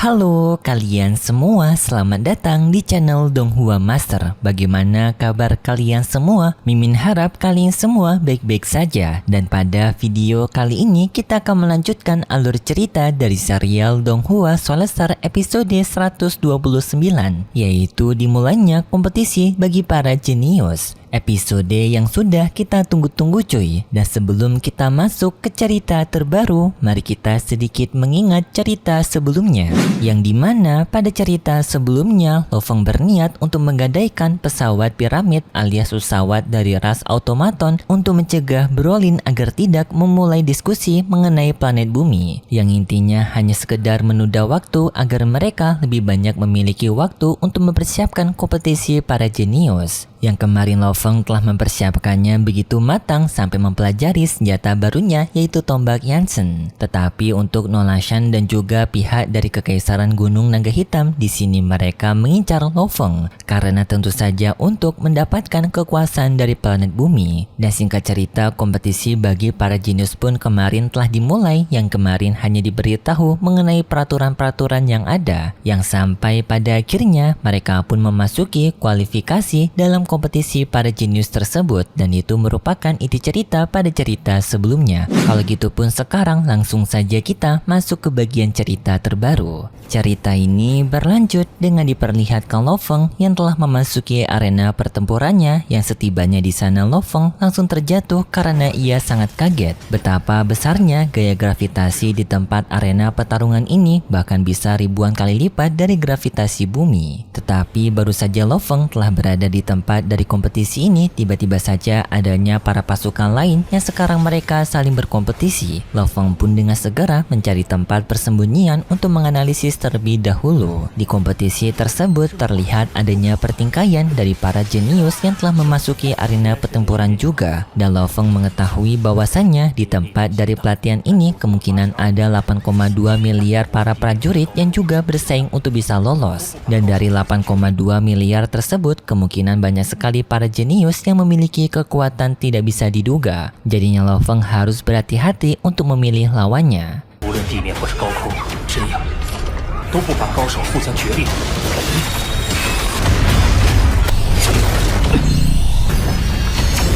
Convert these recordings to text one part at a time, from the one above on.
Halo kalian semua, selamat datang di channel Donghua Master. Bagaimana kabar kalian semua? Mimin harap kalian semua baik-baik saja. Dan pada video kali ini kita akan melanjutkan alur cerita dari serial Donghua Soulstar episode 129, yaitu dimulainya kompetisi bagi para jenius. Episode yang sudah kita tunggu-tunggu cuy. Dan sebelum kita masuk ke cerita terbaru, mari kita sedikit mengingat cerita sebelumnya. Yang dimana pada cerita sebelumnya, Lo Feng berniat untuk menggadaikan pesawat piramid alias pesawat dari ras automaton untuk mencegah Brolin agar tidak memulai diskusi mengenai planet bumi. Yang intinya hanya sekedar menunda waktu agar mereka lebih banyak memiliki waktu untuk mempersiapkan kompetisi para jenius. Yang kemarin Lo Feng telah mempersiapkannya begitu matang sampai mempelajari senjata barunya yaitu tombak Yansen. Tetapi untuk Nolashan dan juga pihak dari Kekaisaran Gunung Naga Hitam, di sini mereka mengincar Lo Feng karena tentu saja untuk mendapatkan kekuasaan dari planet bumi. Dan singkat cerita, kompetisi bagi para jenius pun kemarin telah dimulai, yang kemarin hanya diberitahu mengenai peraturan-peraturan yang ada, yang sampai pada akhirnya mereka pun memasuki kualifikasi dalam kompetisi para jenius tersebut, dan itu merupakan inti cerita pada cerita sebelumnya. Kalau gitu pun sekarang langsung saja kita masuk ke bagian cerita terbaru. Cerita ini berlanjut dengan diperlihatkan Lo Feng yang telah memasuki arena pertempurannya, yang setibanya di sana Lo Feng langsung terjatuh karena ia sangat kaget betapa besarnya gaya gravitasi di tempat arena pertarungan ini, bahkan bisa ribuan kali lipat dari gravitasi bumi. Tetapi baru saja Lo Feng telah berada di tempat dari kompetisi ini, tiba-tiba saja adanya para pasukan lain yang sekarang mereka saling berkompetisi. Lo Feng pun dengan segera mencari tempat persembunyian untuk menganalisis terlebih dahulu. Di kompetisi tersebut terlihat adanya pertingkaian dari para jenius yang telah memasuki arena pertempuran juga. Dan Lo Feng mengetahui bahwasannya di tempat dari pelatihan ini kemungkinan ada 8,2 miliar para prajurit yang juga bersaing untuk bisa lolos. Dan dari 8,2 miliar tersebut kemungkinan banyak sekali para jenius yang memiliki kekuatan tidak bisa diduga. Jadinya Lo Feng harus berhati-hati untuk memilih lawannya.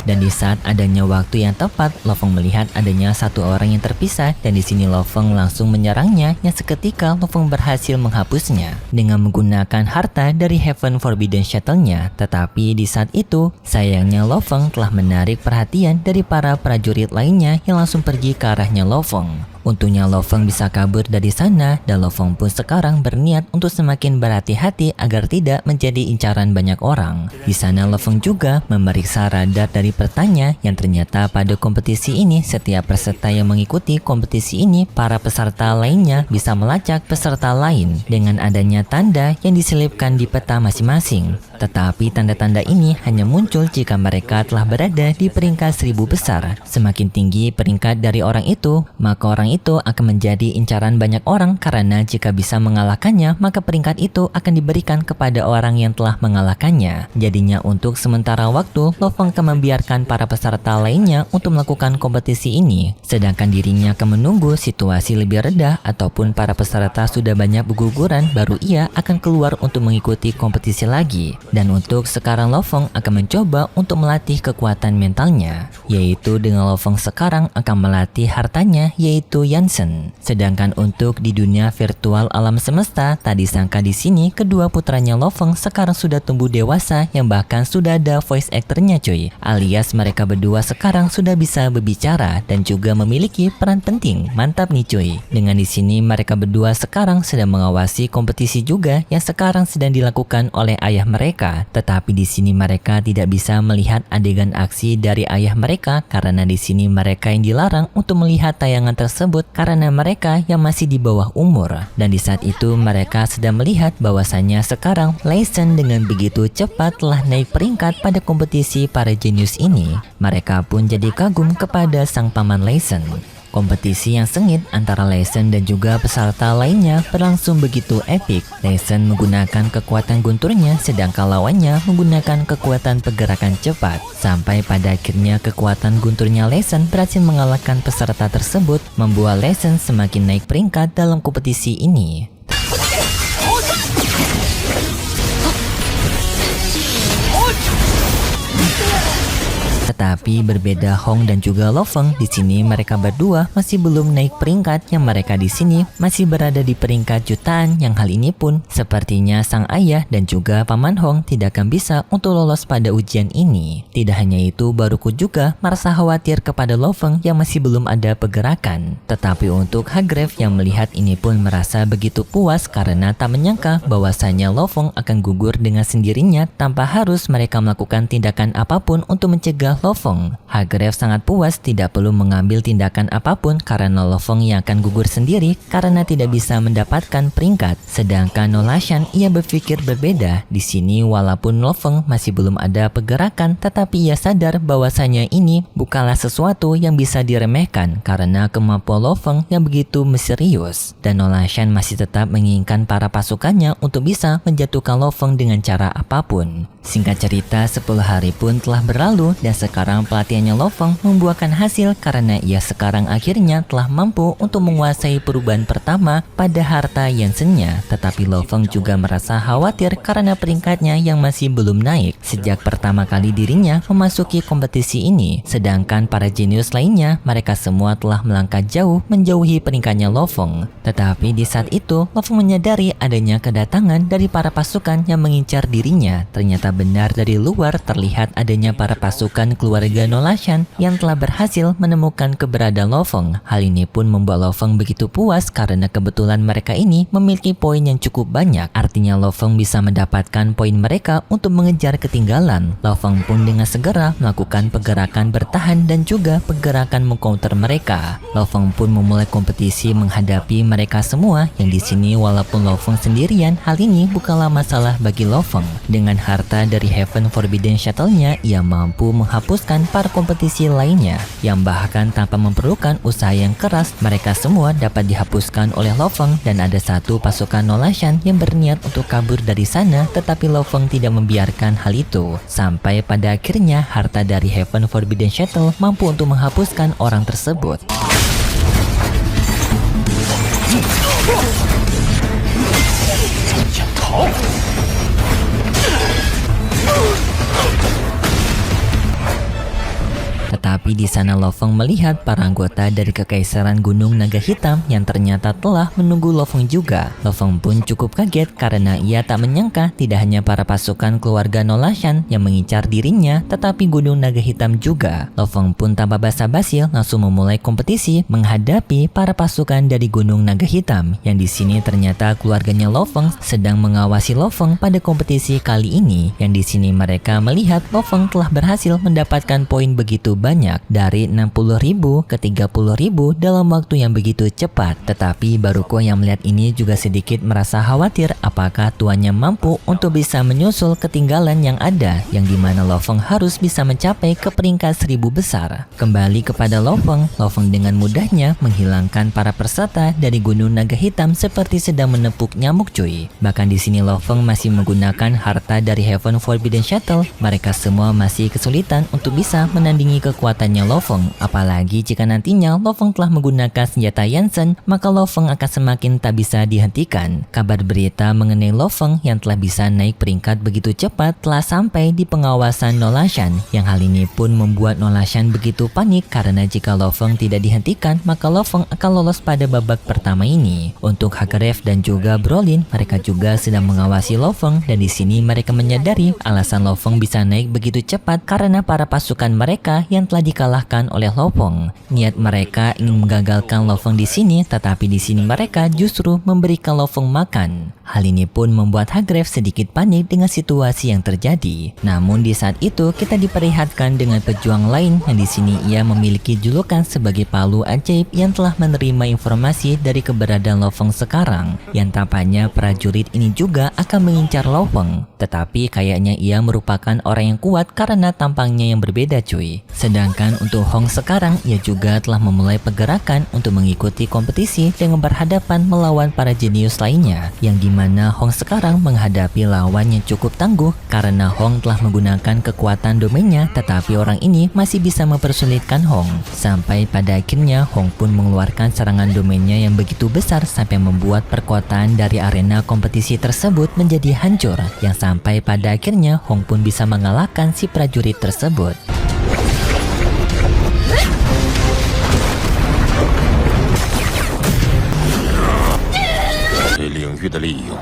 Dan di saat adanya waktu yang tepat, Lo Feng melihat adanya satu orang yang terpisah, dan di sini Lo Feng langsung menyerangnya, yang seketika Lo Feng berhasil menghapusnya dengan menggunakan harta dari Heaven Forbidden Shuttle-nya. Tetapi di saat itu, sayangnya Lo Feng telah menarik perhatian dari para prajurit lainnya yang langsung pergi ke arahnya Lo Feng. Untungnya Lo Feng bisa kabur dari sana, dan Lo Feng pun sekarang berniat untuk semakin berhati-hati agar tidak menjadi incaran banyak orang. Di sana Lo Feng juga memeriksa radar dari petanya, yang ternyata pada kompetisi ini setiap peserta yang mengikuti kompetisi ini, para peserta lainnya bisa melacak peserta lain dengan adanya tanda yang diselipkan di peta masing-masing. Tetapi tanda-tanda ini hanya muncul jika mereka telah berada di peringkat 1000 besar. Semakin tinggi peringkat dari orang itu, maka orang itu akan menjadi incaran banyak orang, karena jika bisa mengalahkannya, maka peringkat itu akan diberikan kepada orang yang telah mengalahkannya. Jadinya untuk sementara waktu, Lo Feng akan membiarkan para peserta lainnya untuk melakukan kompetisi ini, sedangkan dirinya akan menunggu situasi lebih rendah ataupun para peserta sudah banyak berguguran, baru ia akan keluar untuk mengikuti kompetisi lagi. Dan untuk sekarang Lo Feng akan mencoba untuk melatih kekuatan mentalnya, yaitu dengan Lo Feng sekarang akan melatih hartanya yaitu Yansen. Sedangkan untuk di dunia virtual alam semesta, tak disangka di sini kedua putranya Lo Feng sekarang sudah tumbuh dewasa, yang bahkan sudah ada voice actornya cuy, alias mereka berdua sekarang sudah bisa berbicara dan juga memiliki peran penting. Mantap nih cuy. Dengan di sini mereka berdua sekarang sedang mengawasi kompetisi juga yang sekarang sedang dilakukan oleh ayah mereka. Tetapi di sini mereka tidak bisa melihat adegan aksi dari ayah mereka, karena di sini mereka yang dilarang untuk melihat tayangan tersebut karena mereka yang masih di bawah umur. Dan di saat itu mereka sedang melihat bahwasannya sekarang Lei Shen dengan begitu cepat telah naik peringkat pada kompetisi para jenius ini. Mereka pun jadi kagum kepada sang paman Lei Shen. Kompetisi yang sengit antara Lei Shen dan juga peserta lainnya berlangsung begitu epik. Lei Shen menggunakan kekuatan gunturnya, sedangkan lawannya menggunakan kekuatan pergerakan cepat. Sampai pada akhirnya kekuatan gunturnya Lei Shen berhasil mengalahkan peserta tersebut, membuat Lei Shen semakin naik peringkat dalam kompetisi ini. Tetapi berbeda Hong dan juga Lo Feng, di sini mereka berdua masih belum naik peringkat, yang mereka di sini masih berada di peringkat jutaan, yang hal ini pun sepertinya sang ayah dan juga paman Hong tidak akan bisa untuk lolos pada ujian ini. Tidak hanya itu, Baruko juga merasa khawatir kepada Lo Feng yang masih belum ada pergerakan. Tetapi untuk Hargrave yang melihat ini pun merasa begitu puas karena tak menyangka bahwasanya Lo Feng akan gugur dengan sendirinya tanpa harus mereka melakukan tindakan apapun untuk mencegah Lo Feng. Hargrave sangat puas tidak perlu mengambil tindakan apapun karena Lo Feng yang akan gugur sendiri karena tidak bisa mendapatkan peringkat. Sedangkan Nolashan ia berpikir berbeda. Di sini walaupun Lo Feng masih belum ada pergerakan, tetapi ia sadar bahwasanya ini bukanlah sesuatu yang bisa diremehkan karena kemampuan Lo Feng yang begitu misterius. Dan Nolashan masih tetap menginginkan para pasukannya untuk bisa menjatuhkan Lo Feng dengan cara apapun. Singkat cerita, 10 hari pun telah berlalu dan sekarang pelatihannya Lo Feng membuahkan hasil karena ia sekarang akhirnya telah mampu untuk menguasai perubahan pertama pada harta Yansen-nya. Tetapi Lo Feng juga merasa khawatir karena peringkatnya yang masih belum naik sejak pertama kali dirinya memasuki kompetisi ini. Sedangkan para jenius lainnya, mereka semua telah melangkah jauh menjauhi peringkatnya Lo Feng. Tetapi di saat itu, Lo Feng menyadari adanya kedatangan dari para pasukan yang mengincar dirinya. Ternyata benar dari luar terlihat adanya para pasukan keluarga Nolashan yang telah berhasil menemukan keberadaan Lo Feng. Hal ini pun membuat Lo Feng begitu puas karena kebetulan mereka ini memiliki poin yang cukup banyak. Artinya Lo Feng bisa mendapatkan poin mereka untuk mengejar ketinggalan. Lo Feng pun dengan segera melakukan pergerakan bertahan dan juga pergerakan mengcounter mereka. Lo Feng pun memulai kompetisi menghadapi mereka semua, yang di sini walaupun Lo Feng sendirian, hal ini bukanlah masalah bagi Lo Feng. Dengan harta dari Heaven Forbidden Shuttle-nya, ia mampu menghapuskan para kompetisi lainnya yang bahkan tanpa memerlukan usaha yang keras, mereka semua dapat dihapuskan oleh Lo Feng. Dan ada satu pasukan Nolashan yang berniat untuk kabur dari sana, tetapi Lo Feng tidak membiarkan hal itu. Sampai pada akhirnya harta dari Heaven Forbidden Shuttle mampu untuk menghapuskan orang tersebut. Tetapi di sana Lo Feng melihat para anggota dari Kekaisaran Gunung Naga Hitam yang ternyata telah menunggu Lo Feng juga. Lo Feng pun cukup kaget karena ia tak menyangka tidak hanya para pasukan keluarga Nolashan yang mengincar dirinya, tetapi Gunung Naga Hitam juga. Lo Feng pun tanpa basa-basi langsung memulai kompetisi menghadapi para pasukan dari Gunung Naga Hitam, yang di sini ternyata keluarganya Lo Feng sedang mengawasi Lo Feng pada kompetisi kali ini. Yang di sini mereka melihat Lo Feng telah berhasil mendapatkan poin begitu banyak, dari 60.000 ke 30.000 dalam waktu yang begitu cepat. Tetapi Baruko yang melihat ini juga sedikit merasa khawatir apakah tuannya mampu untuk bisa menyusul ketinggalan yang ada, yang dimana Lo Feng harus bisa mencapai ke peringkat 1000 besar. Kembali kepada Lo Feng dengan mudahnya menghilangkan para peserta dari Gunung Naga Hitam seperti sedang menepuk nyamuk cuy. Bahkan di sini Lo Feng masih menggunakan harta dari Heaven Forbidden Shuttle. Mereka semua masih kesulitan untuk bisa menandingi kekuatannya Lo Feng. Apalagi jika nantinya Lo Feng telah menggunakan senjata Yansen, maka Lo Feng akan semakin tak bisa dihentikan. Kabar berita mengenai Lo Feng yang telah bisa naik peringkat begitu cepat telah sampai di pengawasan Nolashan, yang hal ini pun membuat Nolashan begitu panik karena jika Lo Feng tidak dihentikan, maka Lo Feng akan lolos pada babak pertama ini. Untuk Hargrave dan juga Brolin, mereka juga sedang mengawasi Lo Feng, dan di sini mereka menyadari alasan Lo Feng bisa naik begitu cepat karena para pasukan mereka yang telah dikalahkan oleh Lo Feng. Niat mereka ingin menggagalkan Lo Feng di sini, tetapi di sini mereka justru memberikan Lo Feng makan. Hal ini pun membuat Hargrave sedikit panik dengan situasi yang terjadi. Namun di saat itu kita diperlihatkan dengan pejuang lain yang di sini ia memiliki julukan sebagai palu ajaib yang telah menerima informasi dari keberadaan Lo Feng sekarang. Yang tampaknya prajurit ini juga akan mengincar Lo Feng, tetapi kayaknya ia merupakan orang yang kuat karena tampangnya yang berbeda cuy. Sedangkan untuk Hong sekarang, ia juga telah memulai pergerakan untuk mengikuti kompetisi dengan berhadapan melawan para jenius lainnya, yang dimana Hong sekarang menghadapi lawan yang cukup tangguh karena Hong telah menggunakan kekuatan domainnya, tetapi orang ini masih bisa mempersulitkan Hong. Sampai pada akhirnya Hong pun mengeluarkan serangan domainnya yang begitu besar sampai membuat perkuatan dari arena kompetisi tersebut menjadi hancur, yang sampai pada akhirnya Hong pun bisa mengalahkan si prajurit tersebut. 利用。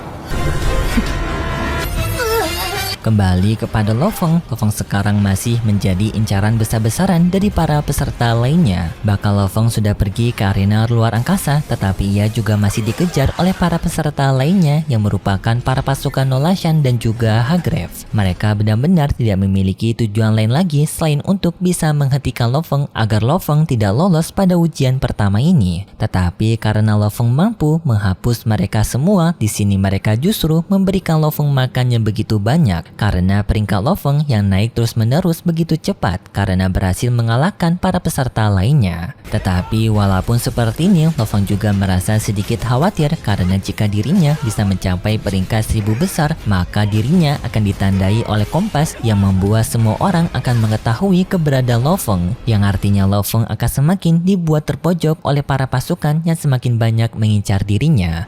Kembali kepada Lo Feng sekarang masih menjadi incaran besar-besaran dari para peserta lainnya. Bahkan Lo Feng sudah pergi ke arena luar angkasa, tetapi ia juga masih dikejar oleh para peserta lainnya yang merupakan para pasukan Nolashan dan juga Hagrave. Mereka benar-benar tidak memiliki tujuan lain lagi selain untuk bisa menghentikan Lo Feng agar Lo Feng tidak lolos pada ujian pertama ini. Tetapi karena Lo Feng mampu menghapus mereka semua, di sini mereka justru memberikan Lo Feng makan yang begitu banyak. Karena peringkat Lo Feng yang naik terus-menerus begitu cepat karena berhasil mengalahkan para peserta lainnya. Tetapi walaupun seperti ini, Lo Feng juga merasa sedikit khawatir karena jika dirinya bisa mencapai peringkat 1000 besar, maka dirinya akan ditandai oleh kompas yang membuat semua orang akan mengetahui keberadaan Lo Feng, yang artinya Lo Feng akan semakin dibuat terpojok oleh para pasukan yang semakin banyak mengincar dirinya.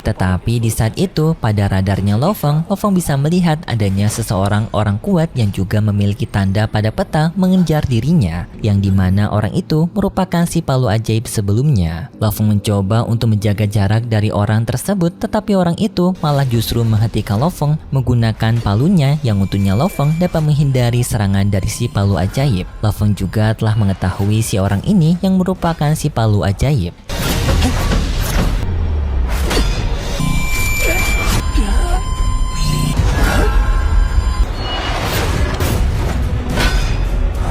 Tetapi di saat itu, pada radarnya Lo Feng bisa melihat adanya seseorang orang kuat yang juga memiliki tanda pada peta mengejar dirinya, yang dimana orang itu merupakan si palu ajaib sebelumnya. Lo Feng mencoba untuk menjaga jarak dari orang tersebut, tetapi orang itu malah justru menghentikan Lo Feng menggunakan palunya yang untungnya Lo Feng dapat menghindari serangan dari si palu ajaib. Lo Feng juga telah mengetahui si orang ini yang merupakan si palu ajaib.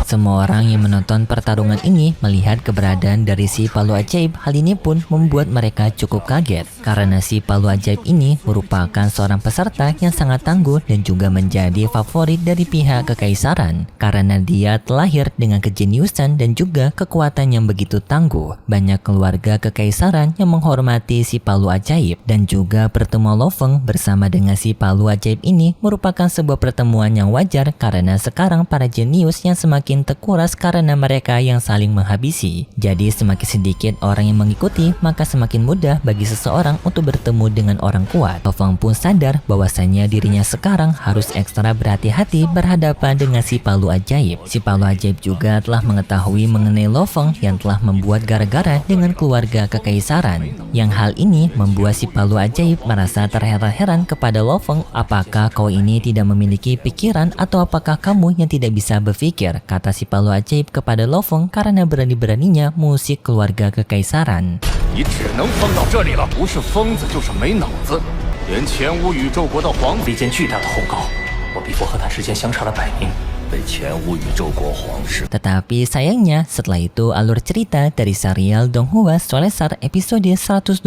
Semua orang yang menonton pertarungan ini melihat keberadaan dari si palu ajaib. Hal ini pun membuat mereka cukup kaget karena si palu ajaib ini merupakan seorang peserta yang sangat tangguh dan juga menjadi favorit dari pihak kekaisaran karena dia terlahir dengan kejeniusan dan juga kekuatan yang begitu tangguh. Banyak keluarga kekaisaran yang menghormati si palu ajaib dan juga pertemuan Lo Feng bersama dengan si palu ajaib ini merupakan sebuah pertemuan yang wajar karena sekarang para jenius yang semakin terkuras karena mereka yang saling menghabisi. Jadi semakin sedikit orang yang mengikuti, maka semakin mudah bagi seseorang untuk bertemu dengan orang kuat. Lo Feng pun sadar bahwasanya dirinya sekarang harus ekstra berhati-hati berhadapan dengan si palu ajaib. Si palu ajaib juga telah mengetahui mengenai Lo Feng yang telah membuat gara-gara dengan keluarga kekaisaran. Yang hal ini membuat si palu ajaib merasa terheran-heran kepada Lo Feng. Apakah kau ini tidak memiliki pikiran atau apakah kamu yang tidak bisa berpikir? Kata si palu ajaib kepada Lo Feng karena berani-beraninya mengusik keluarga kekaisaran. 你只能疯到这里了，不是疯子就是没脑子。连前无宇宙国的皇一件巨大的鸿沟，我比伯和他之间相差了100年。 Tetapi sayangnya setelah itu alur cerita dari serial Donghua Solesar episode 129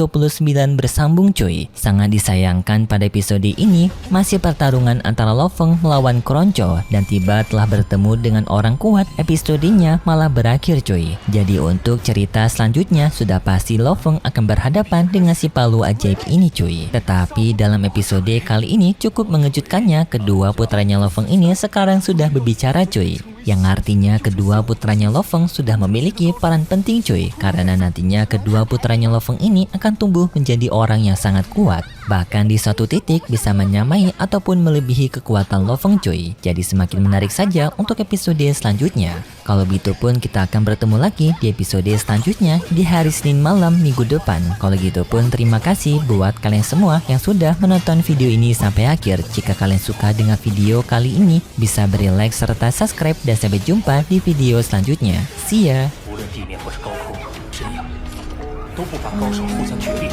bersambung cuy. Sangat disayangkan pada episode ini masih pertarungan antara Lo Feng melawan Kronco dan tiba telah bertemu dengan orang kuat. Episodenya malah berakhir cuy. Jadi untuk cerita selanjutnya sudah pasti Lo Feng akan berhadapan dengan si palu ajaib ini cuy. Tetapi dalam episode kali ini cukup mengejutkannya, kedua putranya Lo Feng ini sekarang sudah berbicara cuy, yang artinya kedua putranya Lo Feng sudah memiliki peran penting cuy, karena nantinya kedua putranya Lo Feng ini akan tumbuh menjadi orang yang sangat kuat, bahkan di suatu titik bisa menyamai ataupun melebihi kekuatan Lo Feng cuy. Jadi semakin menarik saja untuk episode selanjutnya. Kalau begitu pun kita akan bertemu lagi di episode selanjutnya di hari Senin malam minggu depan. Kalau gitu pun terima kasih buat kalian semua yang sudah menonton video ini sampai akhir. Jika kalian suka dengan video kali ini, bisa beri like serta subscribe dan sampai jumpa di video selanjutnya. See ya! 无论地面或是高空，真阳都不乏高手互相角力。